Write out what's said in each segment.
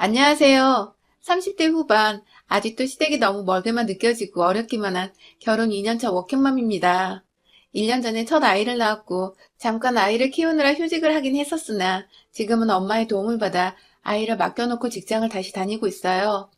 안녕하세요. 30대 후반, 아직도 시댁이 너무 멀게만 느껴지고 어렵기만 한 결혼 2년차 워킹맘입니다. 1년 전에 첫 아이를 낳았고, 잠깐 아이를 키우느라 휴직을 하긴 했었으나, 지금은 엄마의 도움을 받아 아이를 맡겨놓고 직장을 다시 다니고 있어요.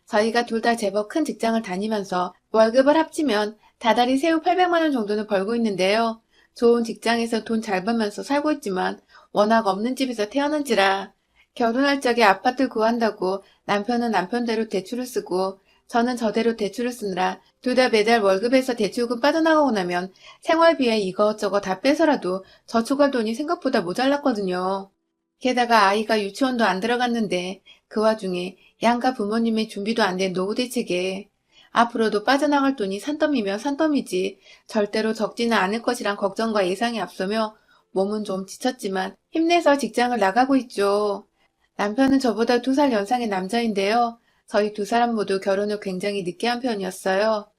저희가 둘 다 제법 큰 직장을 다니면서 월급을 합치면 다달이 세후 800만 원 정도는 벌고 있는데요. 좋은 직장에서 돈 잘 벌면서 살고 있지만, 워낙 없는 집에서 태어난지라, 결혼할 적에 아파트 구한다고 남편은 남편대로 대출을 쓰고 저는 저대로 대출을 쓰느라 둘 다 매달 월급에서 대출금 빠져나가고 나면 생활비에 이것저것 다 빼서라도 저축할 돈이 생각보다 모자랐거든요. 게다가 아이가 유치원도 안 들어갔는데 그 와중에 양가 부모님의 준비도 안 된 노후 대책에 앞으로도 빠져나갈 돈이 산더미면 산더미지 절대로 적지는 않을 것이란 걱정과 예상이 앞서며 몸은 좀 지쳤지만 힘내서 직장을 나가고 있죠. 남편은 저보다 2살 연상의 남자인데요. 저희 두 사람 모두 결혼을 굉장히 늦게 한 편이었어요.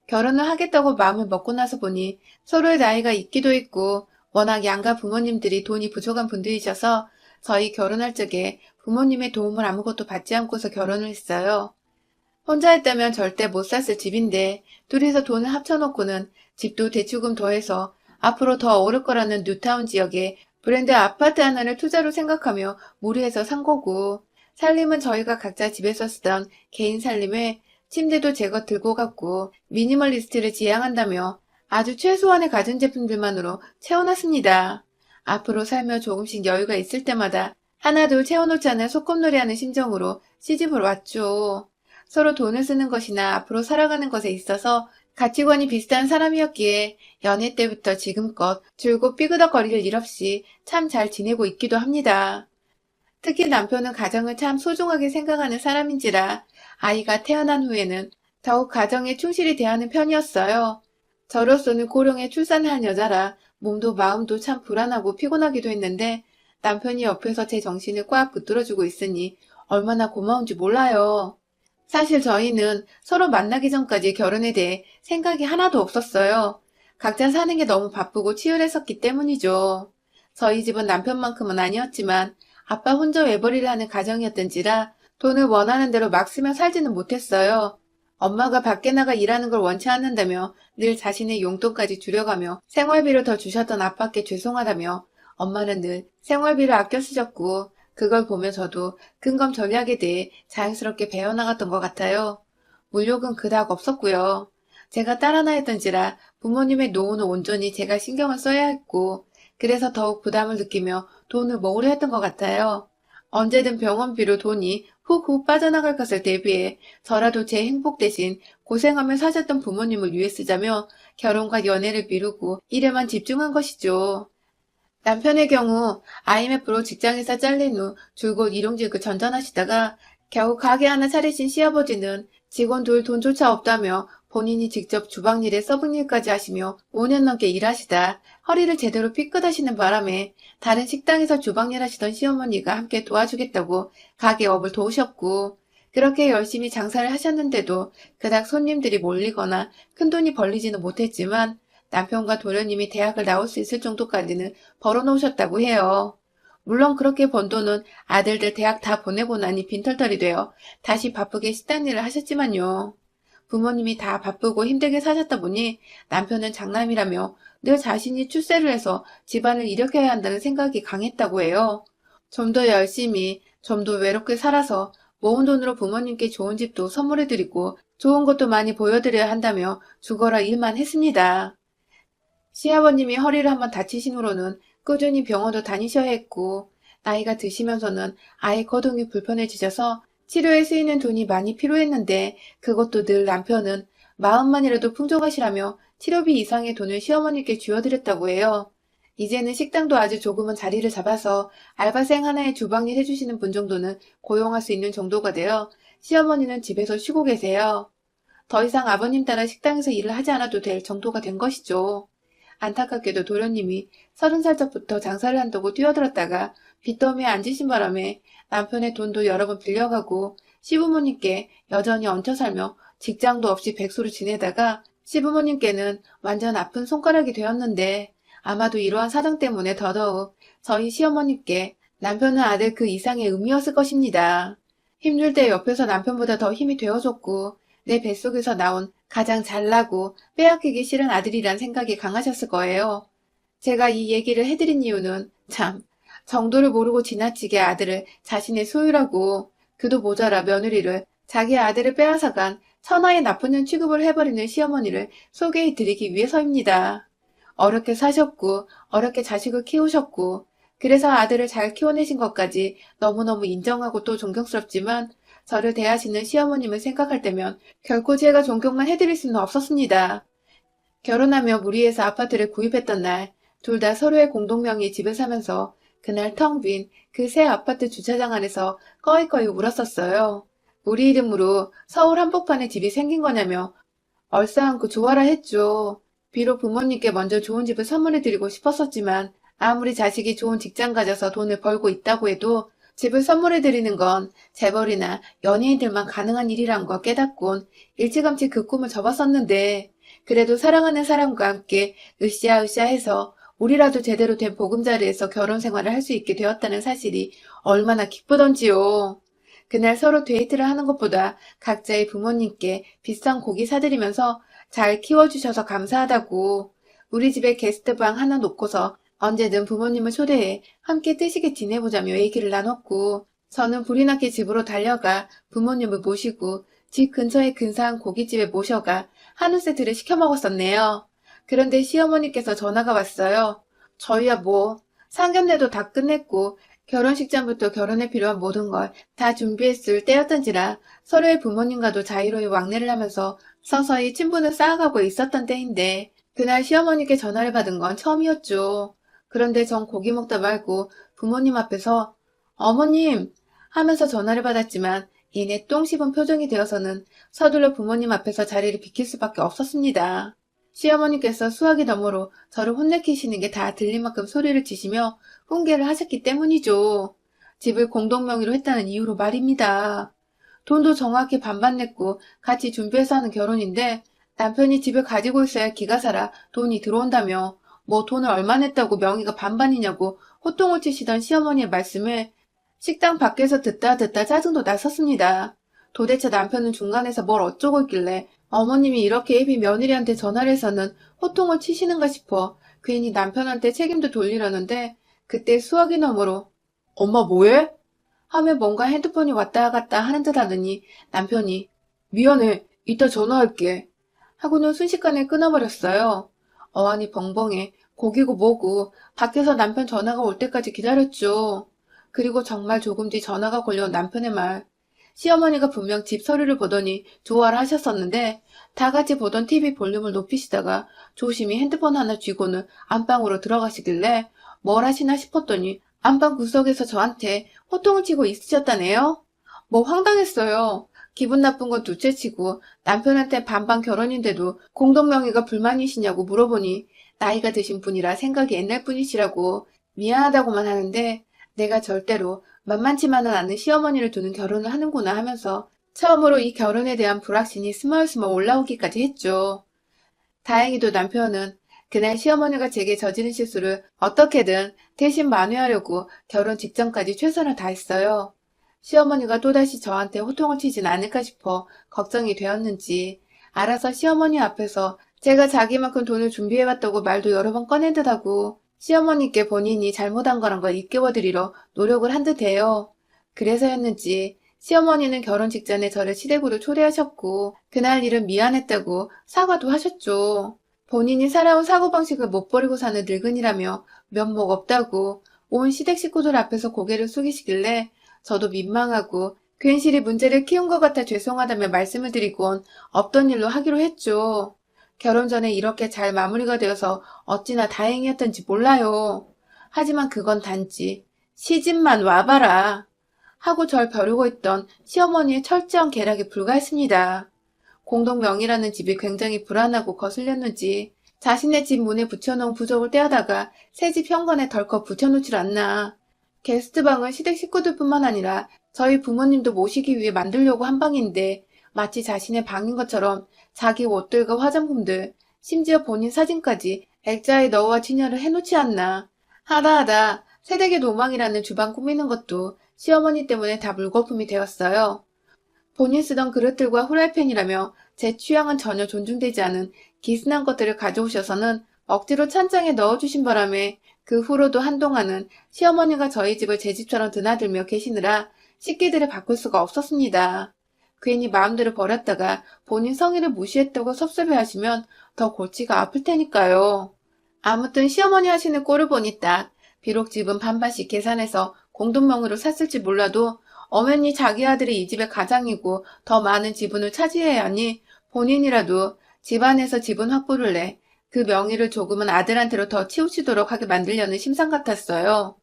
결혼을 하겠다고 마음을 먹고 나서 보니 서로의 나이가 있기도 했고 워낙 양가 부모님들이 돈이 부족한 분들이셔서 저희 결혼할 적에 부모님의 도움을 아무것도 받지 않고서 결혼을 했어요. 혼자 했다면 절대 못 샀을 집인데 둘이서 돈을 합쳐놓고는 집도 대출금 더해서 앞으로 더 오를 거라는 뉴타운 지역에 브랜드 아파트 하나를 투자로 생각하며 무리해서 산 거고, 살림은 저희가 각자 집에서 쓰던 개인 살림에 침대도 제거 들고 갔고 미니멀리스트를 지향한다며 아주 최소한의 가전제품들만으로 채워놨습니다. 앞으로 살며 조금씩 여유가 있을 때마다 하나둘 채워놓지 않을 소꿉놀이하는 심정으로 시집을 왔죠. 서로 돈을 쓰는 것이나 앞으로 살아가는 것에 있어서 가치관이 비슷한 사람이었기에 연애 때부터 지금껏 줄곧 삐그덕거릴 일 없이 참 잘 지내고 있기도 합니다. 특히 남편은 가정을 참 소중하게 생각하는 사람인지라 아이가 태어난 후에는 더욱 가정에 충실히 대하는 편이었어요. 저로서는 고령에 출산한 여자라 몸도 마음도 참 불안하고 피곤하기도 했는데 남편이 옆에서 제 정신을 꽉 붙들어주고 있으니 얼마나 고마운지 몰라요. 사실 저희는 서로 만나기 전까지 결혼에 대해 생각이 하나도 없었어요. 각자 사는 게 너무 바쁘고 치열했었기 때문이죠. 저희 집은 남편만큼은 아니었지만 아빠 혼자 외벌이를 하는 가정이었던지라 돈을 원하는 대로 막 쓰며 살지는 못했어요. 엄마가 밖에 나가 일하는 걸 원치 않는다며 늘 자신의 용돈까지 줄여가며 생활비를 더 주셨던 아빠께 죄송하다며 엄마는 늘 생활비를 아껴 쓰셨고 그걸 보며 저도 근검 전략에 대해 자연스럽게 배워나갔던 것 같아요. 물욕은 그닥 없었고요. 제가 딸 하나였던지라 부모님의 노후는 온전히 제가 신경을 써야 했고 그래서 더욱 부담을 느끼며 돈을 모으려 했던 것 같아요. 언제든 병원비로 돈이 훅훅 빠져나갈 것을 대비해 저라도 제 행복 대신 고생하며 사셨던 부모님을 위해 쓰자며 결혼과 연애를 미루고 일에만 집중한 것이죠. 남편의 경우 IMF로 직장에서 잘린 후 줄곧 일용직을 전전하시다가 겨우 가게 하나 차리신 시아버지는 직원 둘 돈조차 없다며 본인이 직접 주방일에 서빙일까지 하시며 5년 넘게 일하시다 허리를 제대로 삐끗하시는 바람에 다른 식당에서 주방일 하시던 시어머니가 함께 도와주겠다고 가게 업을 도우셨고 그렇게 열심히 장사를 하셨는데도 그닥 손님들이 몰리거나 큰돈이 벌리지는 못했지만 남편과 도련님이 대학을 나올 수 있을 정도까지는 벌어놓으셨다고 해요. 물론 그렇게 번 돈은 아들들 대학 다 보내고 나니 빈털털이 되어 다시 바쁘게 식당 일을 하셨지만요. 부모님이 다 바쁘고 힘들게 사셨다 보니 남편은 장남이라며 늘 자신이 출세를 해서 집안을 일으켜야 한다는 생각이 강했다고 해요. 좀 더 열심히, 좀 더 외롭게 살아서 모은 돈으로 부모님께 좋은 집도 선물해드리고 좋은 것도 많이 보여드려야 한다며 죽어라 일만 했습니다. 시아버님이 허리를 한번 다치신 후로는 꾸준히 병원도 다니셔야 했고, 나이가 드시면서는 아예 거동이 불편해지셔서 치료에 쓰이는 돈이 많이 필요했는데, 그것도 늘 남편은 마음만이라도 풍족하시라며 치료비 이상의 돈을 시어머니께 쥐어드렸다고 해요. 이제는 식당도 아주 조금은 자리를 잡아서 알바생 하나의 주방일 해주시는 분 정도는 고용할 수 있는 정도가 되어 시어머니는 집에서 쉬고 계세요. 더 이상 아버님 따라 식당에서 일을 하지 않아도 될 정도가 된 것이죠. 안타깝게도 도련님이 30살적부터 장사를 한다고 뛰어들었다가 빚더미에 앉으신 바람에 남편의 돈도 여러 번 빌려가고 시부모님께 여전히 얹혀 살며 직장도 없이 백수로 지내다가 시부모님께는 완전 아픈 손가락이 되었는데 아마도 이러한 사정 때문에 더더욱 저희 시어머님께 남편은 아들 그 이상의 의미였을 것입니다. 힘들 때 옆에서 남편보다 더 힘이 되어줬고 내 뱃속에서 나온 가장 잘나고 빼앗기기 싫은 아들이란 생각이 강하셨을 거예요. 제가 이 얘기를 해드린 이유는 참 정도를 모르고 지나치게 아들을 자신의 소유라고 그도 모자라 며느리를 자기 아들을 빼앗아간 천하의 나쁜 년 취급을 해버리는 시어머니를 소개해드리기 위해서입니다. 어렵게 사셨고 어렵게 자식을 키우셨고 그래서 아들을 잘 키워내신 것까지 너무너무 인정하고 또 존경스럽지만 저를 대하시는 시어머님을 생각할 때면 결코 제가 존경만 해드릴 수는 없었습니다. 결혼하며 무리해서 아파트를 구입했던 날, 둘 다 서로의 공동명의 집을 사면서 그날 텅 빈 그 새 아파트 주차장 안에서 꺼이꺼이 울었었어요. 우리 이름으로 서울 한복판에 집이 생긴 거냐며 얼싸안고 좋아라 했죠. 비록 부모님께 먼저 좋은 집을 선물해드리고 싶었었지만 아무리 자식이 좋은 직장 가져서 돈을 벌고 있다고 해도 집을 선물해드리는 건 재벌이나 연예인들만 가능한 일이란 거 깨닫곤 일찌감치 그 꿈을 접었었는데 그래도 사랑하는 사람과 함께 으쌰으쌰 해서 우리라도 제대로 된 보금자리에서 결혼 생활을 할 수 있게 되었다는 사실이 얼마나 기쁘던지요. 그날 서로 데이트를 하는 것보다 각자의 부모님께 비싼 고기 사드리면서 잘 키워주셔서 감사하다고 우리 집에 게스트방 하나 놓고서 언제든 부모님을 초대해 함께 뜨시게 지내보자며 얘기를 나눴고 저는 불이 나게 집으로 달려가 부모님을 모시고 집 근처의 근사한 고깃집에 모셔가 한우 세트를 시켜 먹었었네요. 그런데 시어머니께서 전화가 왔어요. 저희야 뭐 상견례도 다 끝냈고 결혼식장부터 결혼에 필요한 모든 걸 다 준비했을 때였던지라 서로의 부모님과도 자유로이 왕래를 하면서 서서히 친분을 쌓아가고 있었던 때인데 그날 시어머니께 전화를 받은 건 처음이었죠. 그런데 전 고기 먹다 말고 부모님 앞에서 어머님 하면서 전화를 받았지만 이내 똥 씹은 표정이 되어서는 서둘러 부모님 앞에서 자리를 비킬 수밖에 없었습니다. 시어머니께서 수화기 너머로 저를 혼내키시는 게 다 들릴 만큼 소리를 치시며 훈계를 하셨기 때문이죠. 집을 공동명의로 했다는 이유로 말입니다. 돈도 정확히 반반 냈고 같이 준비해서 하는 결혼인데 남편이 집을 가지고 있어야 기가 살아 돈이 들어온다며 뭐 돈을 얼마 냈다고 명의가 반반이냐고 호통을 치시던 시어머니의 말씀에 식당 밖에서 듣다 짜증도 났었습니다. 도대체 남편은 중간에서 뭘 어쩌고 있길래 어머님이 이렇게 애비 며느리한테 전화를 해서는 호통을 치시는가 싶어 괜히 남편한테 책임도 돌리려는데 그때 수화기 너머로 엄마 뭐해? 하며 뭔가 핸드폰이 왔다 갔다 하는 듯 하더니 남편이 미안해 이따 전화할게 하고는 순식간에 끊어버렸어요. 어안이 벙벙해 고기고 뭐고 밖에서 남편 전화가 올 때까지 기다렸죠. 그리고 정말 조금 뒤 전화가 걸려온 남편의 말. 시어머니가 분명 집 서류를 보더니 좋아를 하셨었는데 다 같이 보던 TV 볼륨을 높이시다가 조심히 핸드폰 하나 쥐고는 안방으로 들어가시길래 뭘 하시나 싶었더니 안방 구석에서 저한테 호통을 치고 있으셨다네요. 뭐 황당했어요. 기분 나쁜 건 둘째치고 남편한테 반반 결혼인데도 공동명의가 불만이시냐고 물어보니 나이가 드신 분이라 생각이 옛날 분이시라고 미안하다고만 하는데 내가 절대로 만만치만은 않은 시어머니를 두는 결혼을 하는구나 하면서 처음으로 이 결혼에 대한 불확신이 스멀스멀 올라오기까지 했죠. 다행히도 남편은 그날 시어머니가 제게 저지른 실수를 어떻게든 대신 만회하려고 결혼 직전까지 최선을 다했어요. 시어머니가 또다시 저한테 호통을 치진 않을까 싶어 걱정이 되었는지 알아서 시어머니 앞에서 제가 자기만큼 돈을 준비해왔다고 말도 여러 번 꺼낸 듯하고 시어머니께 본인이 잘못한 거란 걸 일깨워드리려 노력을 한 듯해요. 그래서였는지 시어머니는 결혼 직전에 저를 시댁으로 초대하셨고 그날 일은 미안했다고 사과도 하셨죠. 본인이 살아온 사고방식을 못 버리고 사는 늙은이라며 면목 없다고 온 시댁 식구들 앞에서 고개를 숙이시길래 저도 민망하고 괜시리 문제를 키운 것 같아 죄송하다며 말씀을 드리곤 없던 일로 하기로 했죠. 결혼 전에 이렇게 잘 마무리가 되어서 어찌나 다행이었던지 몰라요. 하지만 그건 단지 시집만 와봐라 하고 절 벼르고 있던 시어머니의 철저한 계략에 불과했습니다. 공동명의라는 집이 굉장히 불안하고 거슬렸는지 자신의 집 문에 붙여놓은 부적을 떼어다가 새 집 현관에 덜컥 붙여놓질 않나. 게스트방은 시댁 식구들뿐만 아니라 저희 부모님도 모시기 위해 만들려고 한 방인데 마치 자신의 방인 것처럼 자기 옷들과 화장품들, 심지어 본인 사진까지 액자에 넣어와 진열을 해놓지 않나. 하다하다 새댁의 로망이라는 주방 꾸미는 것도 시어머니 때문에 다 물거품이 되었어요. 본인 쓰던 그릇들과 후라이팬이라며 제 취향은 전혀 존중되지 않은 기스난 것들을 가져오셔서는 억지로 찬장에 넣어주신 바람에 그 후로도 한동안은 시어머니가 저희 집을 제 집처럼 드나들며 계시느라 식기들을 바꿀 수가 없었습니다. 괜히 마음대로 버렸다가 본인 성의를 무시했다고 섭섭해하시면 더 골치가 아플 테니까요. 아무튼 시어머니 하시는 꼴을 보니 딱 비록 집은 반반씩 계산해서 공동명의로 샀을지 몰라도 엄연히 자기 아들이 이 집의 가장이고 더 많은 지분을 차지해야 하니 본인이라도 집안에서 지분 확보를 내 그 명의를 조금은 아들한테로 더 치우치도록 하게 만들려는 심상 같았어요.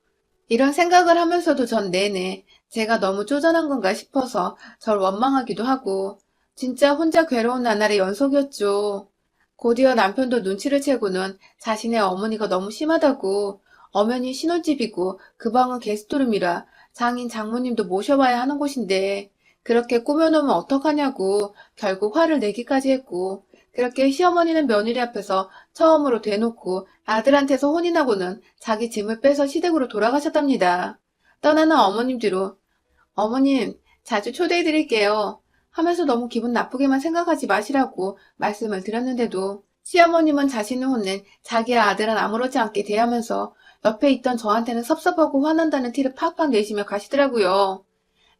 이런 생각을 하면서도 전 내내 제가 너무 쪼잔한 건가 싶어서 절 원망하기도 하고 진짜 혼자 괴로운 나날의 연속이었죠. 곧이어 남편도 눈치를 채고는 자신의 어머니가 너무 심하다고 엄연히 신혼집이고 그 방은 게스트룸이라 장인 장모님도 모셔봐야 하는 곳인데 그렇게 꾸며놓으면 어떡하냐고 결국 화를 내기까지 했고 그렇게 시어머니는 며느리 앞에서 처음으로 대놓고 아들한테서 혼인하고는 자기 짐을 빼서 시댁으로 돌아가셨답니다. 떠나는 어머님 뒤로 어머님 자주 초대해드릴게요 하면서 너무 기분 나쁘게만 생각하지 마시라고 말씀을 드렸는데도 시어머님은 자신을 혼낸 자기의 아들은 아무렇지 않게 대하면서 옆에 있던 저한테는 섭섭하고 화난다는 티를 팍팍 내시며 가시더라고요.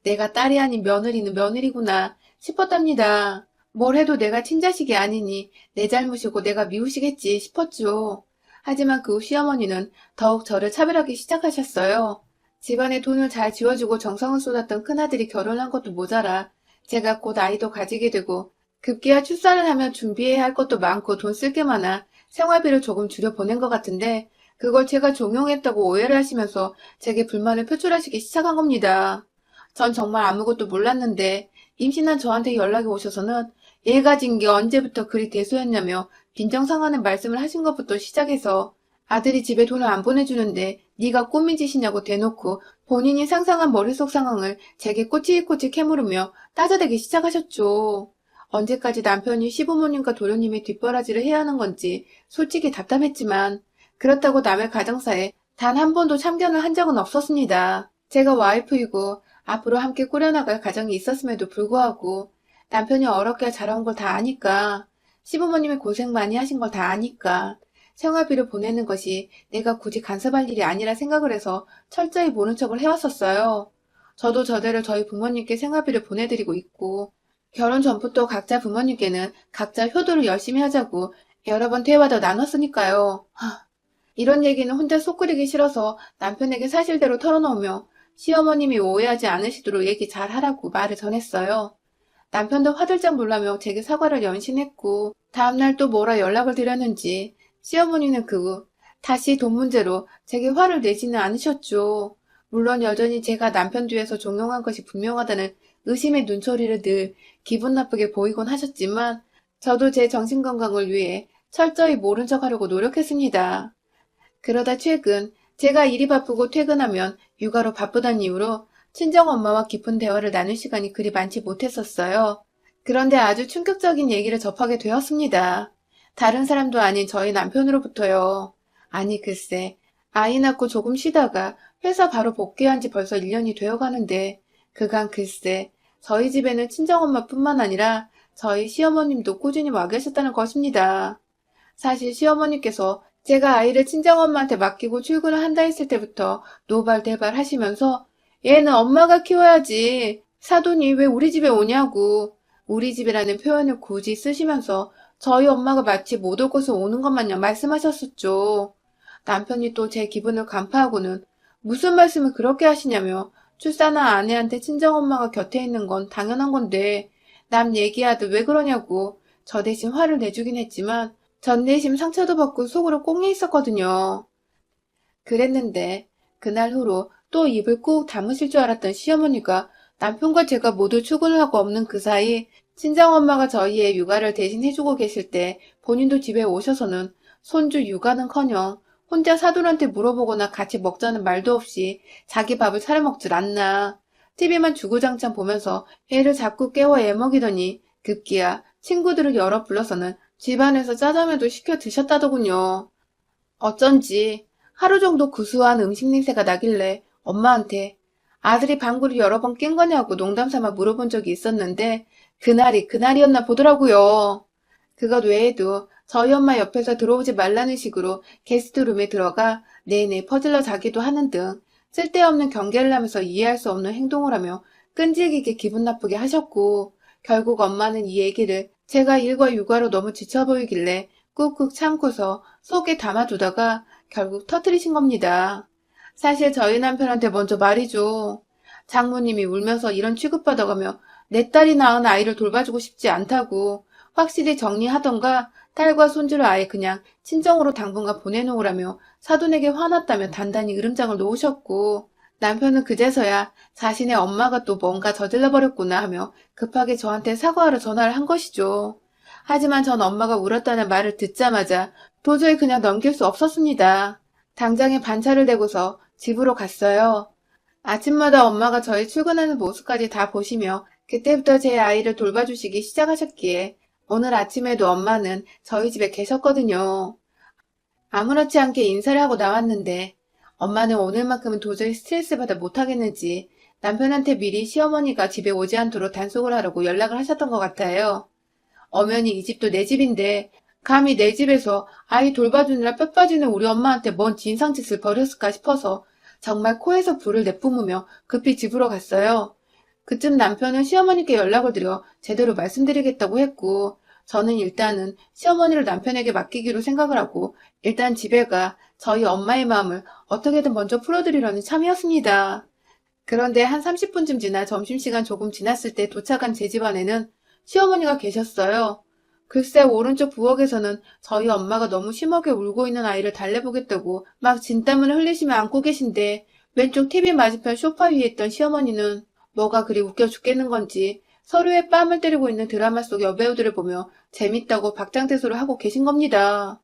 내가 딸이 아닌 며느리는 며느리구나 싶었답니다. 뭘 해도 내가 친자식이 아니니 내 잘못이고 내가 미우시겠지 싶었죠. 하지만 그 후 시어머니는 더욱 저를 차별하기 시작하셨어요. 집안에 돈을 잘 쥐어주고 정성을 쏟았던 큰아들이 결혼한 것도 모자라 제가 곧 아이도 가지게 되고 급기야 출산을 하면 준비해야 할 것도 많고 돈 쓸 게 많아 생활비를 조금 줄여 보낸 것 같은데 그걸 제가 종용했다고 오해를 하시면서 제게 불만을 표출하시기 시작한 겁니다. 전 정말 아무것도 몰랐는데 임신한 저한테 연락이 오셔서는 얘 가진 게 언제부터 그리 대수였냐며 빈정상하는 말씀을 하신 것부터 시작해서 아들이 집에 돈을 안 보내주는데 네가 꾸민 짓이냐고 대놓고 본인이 상상한 머릿속 상황을 제게 꼬치꼬치 캐물으며 따져대기 시작하셨죠. 언제까지 남편이 시부모님과 도련님의 뒷바라지를 해야 하는 건지 솔직히 답답했지만 그렇다고 남의 가정사에 단 한 번도 참견을 한 적은 없었습니다. 제가 와이프이고 앞으로 함께 꾸려나갈 가정이 있었음에도 불구하고 남편이 어렵게 자라온 걸 다 아니까 시부모님이 고생 많이 하신 걸 다 아니까 생활비를 보내는 것이 내가 굳이 간섭할 일이 아니라 생각을 해서 철저히 모른 척을 해왔었어요. 저도 저대로 저희 부모님께 생활비를 보내드리고 있고 결혼 전부터 각자 부모님께는 각자 효도를 열심히 하자고 여러 번 대화도 나눴으니까요. 이런 얘기는 혼자 속 끓이기 싫어서 남편에게 사실대로 털어놓으며 시어머님이 오해하지 않으시도록 얘기 잘 하라고 말을 전했어요. 남편도 화들짝 놀라며 제게 사과를 연신했고 다음날 또 뭐라 연락을 드렸는지 시어머니는 그 후 다시 돈 문제로 제게 화를 내지는 않으셨죠. 물론 여전히 제가 남편 뒤에서 종용한 것이 분명하다는 의심의 눈초리를 늘 기분 나쁘게 보이곤 하셨지만 저도 제 정신건강을 위해 철저히 모른 척하려고 노력했습니다. 그러다 최근 제가 일이 바쁘고 퇴근하면 육아로 바쁘다는 이유로 친정엄마와 깊은 대화를 나눌 시간이 그리 많지 못했었어요. 그런데 아주 충격적인 얘기를 접하게 되었습니다. 다른 사람도 아닌 저희 남편으로부터요. 아니 글쎄, 아이 낳고 조금 쉬다가 회사 바로 복귀한 지 벌써 1년이 되어 가는데 그간 글쎄 저희 집에는 친정엄마뿐만 아니라 저희 시어머님도 꾸준히 와 계셨다는 것입니다. 사실 시어머니께서 제가 아이를 친정엄마한테 맡기고 출근을 한다 했을 때부터 노발대발 하시면서 얘는 엄마가 키워야지. 사돈이 왜 우리 집에 오냐고. 우리 집이라는 표현을 굳이 쓰시면서 저희 엄마가 마치 못 올 곳에 오는 것 마냥 말씀하셨었죠. 남편이 또 제 기분을 간파하고는 무슨 말씀을 그렇게 하시냐며 출산한 아내한테 친정엄마가 곁에 있는 건 당연한 건데 남 얘기하듯 왜 그러냐고 저 대신 화를 내주긴 했지만 전 내심 상처도 받고 속으로 꽁해 있었거든요. 그랬는데 그날 후로 또 입을 꾹 다무실 줄 알았던 시어머니가 남편과 제가 모두 출근을 하고 없는 그 사이 친정엄마가 저희의 육아를 대신 해주고 계실 때 본인도 집에 오셔서는 손주 육아는커녕 혼자 사돈한테 물어보거나 같이 먹자는 말도 없이 자기 밥을 차려 먹질 않나. TV만 주구장창 보면서 애를 자꾸 깨워 애먹이더니 급기야 친구들을 여러 불러서는 집안에서 짜장면도 시켜 드셨다더군요. 어쩐지 하루 정도 구수한 음식 냄새가 나길래 엄마한테 아들이 방구를 여러 번 낀 거냐고 농담 삼아 물어본 적이 있었는데 그날이 그날이었나 보더라고요. 그것 외에도 저희 엄마 옆에서 들어오지 말라는 식으로 게스트룸에 들어가 내내 퍼질러 자기도 하는 등 쓸데없는 경계를 하면서 이해할 수 없는 행동을 하며 끈질기게 기분 나쁘게 하셨고 결국 엄마는 이 얘기를 제가 일과 육아로 너무 지쳐 보이길래 꾹꾹 참고서 속에 담아두다가 결국 터뜨리신 겁니다. 사실 저희 남편한테 먼저 말이죠. 장모님이 울면서 이런 취급받아가며 내 딸이 낳은 아이를 돌봐주고 싶지 않다고 확실히 정리하던가 딸과 손주를 아예 그냥 친정으로 당분간 보내놓으라며 사돈에게 화났다며 단단히 으름장을 놓으셨고 남편은 그제서야 자신의 엄마가 또 뭔가 저질러 버렸구나 하며 급하게 저한테 사과하러 전화를 한 것이죠. 하지만 전 엄마가 울었다는 말을 듣자마자 도저히 그냥 넘길 수 없었습니다. 당장에 반차를 대고서 집으로 갔어요. 아침마다 엄마가 저희 출근하는 모습까지 다 보시며 그때부터 제 아이를 돌봐주시기 시작하셨기에 오늘 아침에도 엄마는 저희 집에 계셨거든요. 아무렇지 않게 인사를 하고 나왔는데 엄마는 오늘만큼은 도저히 스트레스 받아 못하겠는지 남편한테 미리 시어머니가 집에 오지 않도록 단속을 하라고 연락을 하셨던 것 같아요. 엄연히 이 집도 내 집인데 감히 내 집에서 아이 돌봐주느라 뼈 빠지는 우리 엄마한테 뭔 진상짓을 벌였을까 싶어서 정말 코에서 불을 내뿜으며 급히 집으로 갔어요. 그쯤 남편은 시어머니께 연락을 드려 제대로 말씀드리겠다고 했고 저는 일단은 시어머니를 남편에게 맡기기로 생각을 하고 일단 집에 가 저희 엄마의 마음을 어떻게든 먼저 풀어드리려는 참이었습니다. 그런데 한 30분쯤 지나 점심시간 조금 지났을 때 도착한 제 집안에는 시어머니가 계셨어요. 글쎄 오른쪽 부엌에서는 저희 엄마가 너무 심하게 울고 있는 아이를 달래보겠다고 막 진땀을 흘리시며 안고 계신데 왼쪽 TV 맞은편 소파 위에 있던 시어머니는 뭐가 그리 웃겨 죽겠는 건지 서로의 뺨을 때리고 있는 드라마 속 여배우들을 보며 재밌다고 박장대소를 하고 계신 겁니다.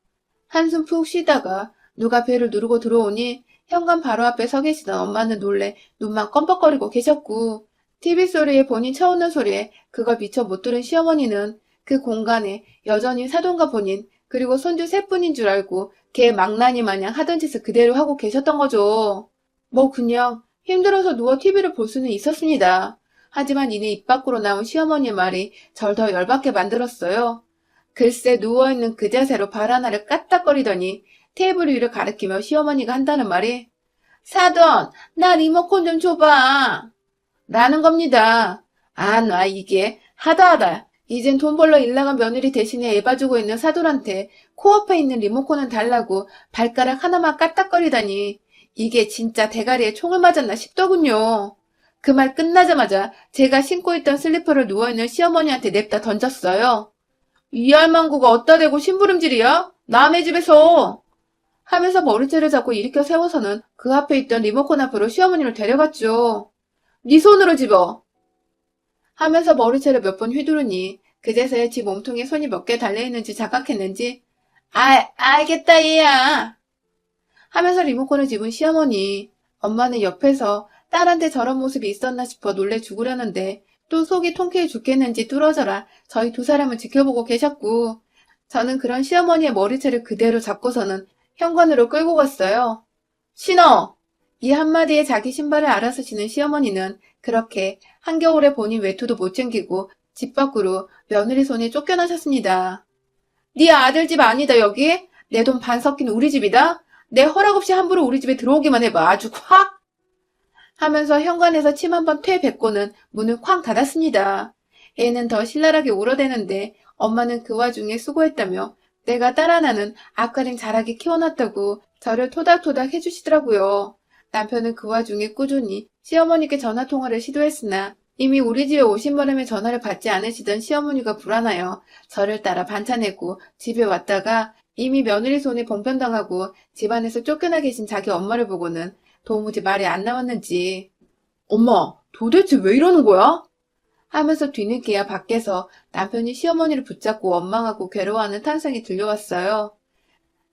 한숨 푹 쉬다가 누가 배를 누르고 들어오니 현관 바로 앞에 서 계시던 엄마는 놀래 눈만 껌뻑거리고 계셨고 TV 소리에 본인 쳐오는 소리에 그걸 미처 못 들은 시어머니는 그 공간에 여전히 사돈과 본인 그리고 손주 셋뿐인 줄 알고 개 망나니 마냥 하던 짓을 그대로 하고 계셨던 거죠. 뭐 그냥 힘들어서 누워 TV를 볼 수는 있었습니다. 하지만 이내 입 밖으로 나온 시어머니의 말이 절 더 열받게 만들었어요. 글쎄 누워있는 그 자세로 발 하나를 까딱거리더니 테이블 위를 가리키며 시어머니가 한다는 말이 사돈, 나 리모컨 좀 줘봐. 라는 겁니다. 아, 나 이게 하다하다. 이젠 돈 벌러 일 나간 며느리 대신에 애봐주고 있는 사돈한테 코앞에 있는 리모컨은 달라고 발가락 하나만 까딱거리다니 이게 진짜 대가리에 총을 맞았나 싶더군요. 그 말 끝나자마자 제가 신고 있던 슬리퍼를 누워있는 시어머니한테 냅다 던졌어요. 이 할망구가 어따 대고 심부름질이야? 남의 집에서! 하면서 머리채를 잡고 일으켜 세워서는 그 앞에 있던 리모컨 앞으로 시어머니를 데려갔죠. 네 손으로 집어! 하면서 머리채를 몇 번 휘두르니 그제서야 지 몸통에 손이 몇 개 달려있는지 자각했는지 알겠다 얘야 하면서 리모컨을 집은 시어머니. 엄마는 옆에서 딸한테 저런 모습이 있었나 싶어 놀래 죽으려는데 또 속이 통쾌해 죽겠는지 뚫어져라 저희 두 사람을 지켜보고 계셨고 저는 그런 시어머니의 머리채를 그대로 잡고서는 현관으로 끌고 갔어요. 신어! 이 한마디에 자기 신발을 알아서 신은 시어머니는 그렇게 한겨울에 본인 외투도 못 챙기고 집 밖으로 며느리 손에 쫓겨나셨습니다. 네 아들 집 아니다 여기? 내 돈 반 섞인 우리 집이다? 내 허락 없이 함부로 우리 집에 들어오기만 해봐 아주 확! 하면서 현관에서 침 한 번 퇴 뱉고는 문을 쾅 닫았습니다. 애는 더 신랄하게 울어대는데 엄마는 그 와중에 수고했다며 내가 딸 하나는 앞가림 잘하게 키워놨다고 저를 토닥토닥 해주시더라고요. 남편은 그 와중에 꾸준히 시어머니께 전화통화를 시도했으나 이미 우리 집에 오신 바람에 전화를 받지 않으시던 시어머니가 불안하여 저를 따라 반차 내고 집에 왔다가 이미 며느리 손에 봉편당하고 집안에서 쫓겨나 계신 자기 엄마를 보고는 도무지 말이 안 나왔는지 엄마, 도대체 왜 이러는 거야? 하면서 뒤늦게야 밖에서 남편이 시어머니를 붙잡고 원망하고 괴로워하는 탄성이 들려왔어요.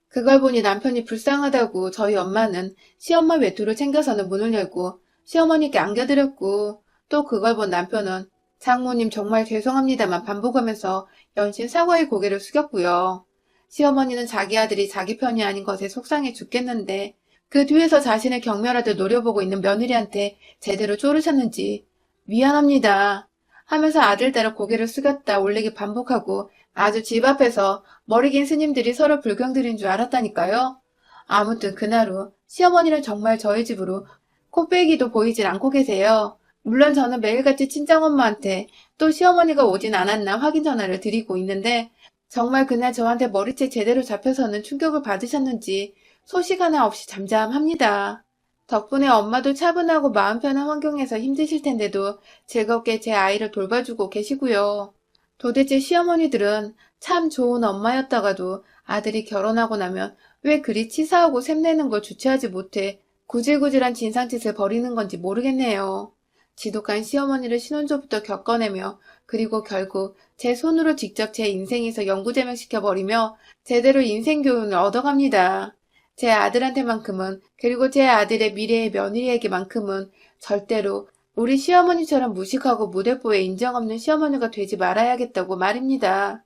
그걸 보니 남편이 불쌍하다고 저희 엄마는 시엄마 외투를 챙겨서는 문을 열고 시어머니께 안겨드렸고 또 그걸 본 남편은 장모님 정말 죄송합니다만 반복하면서 연신 사과의 고개를 숙였고요. 시어머니는 자기 아들이 자기 편이 아닌 것에 속상해 죽겠는데 그 뒤에서 자신을 경멸하듯 노려보고 있는 며느리한테 제대로 쪼르셨는지 미안합니다 하면서 아들 따라 고개를 숙였다 올리기 반복하고 아주 집 앞에서 머리 긴 스님들이 서로 불경들인 줄 알았다니까요. 아무튼 그날 후 시어머니는 정말 저희 집으로 코빼기도 보이질 않고 계세요. 물론 저는 매일같이 친정엄마한테 또 시어머니가 오진 않았나 확인 전화를 드리고 있는데 정말 그날 저한테 머리채 제대로 잡혀서는 충격을 받으셨는지 소식 하나 없이 잠잠합니다. 덕분에 엄마도 차분하고 마음 편한 환경에서 힘드실 텐데도 즐겁게 제 아이를 돌봐주고 계시고요. 도대체 시어머니들은 참 좋은 엄마였다가도 아들이 결혼하고 나면 왜 그리 치사하고 샘내는 걸 주체하지 못해 구질구질한 진상짓을 벌이는 건지 모르겠네요. 지독한 시어머니를 신혼초부터 겪어내며 그리고 결국 제 손으로 직접 제 인생에서 영구제명시켜버리며 제대로 인생교훈을 얻어갑니다. 제 아들한테만큼은 그리고 제 아들의 미래의 며느리에게만큼은 절대로 우리 시어머니처럼 무식하고 무대뽀에 인정 없는 시어머니가 되지 말아야겠다고 말입니다.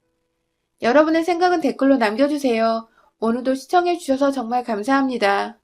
여러분의 생각은 댓글로 남겨주세요. 오늘도 시청해주셔서 정말 감사합니다.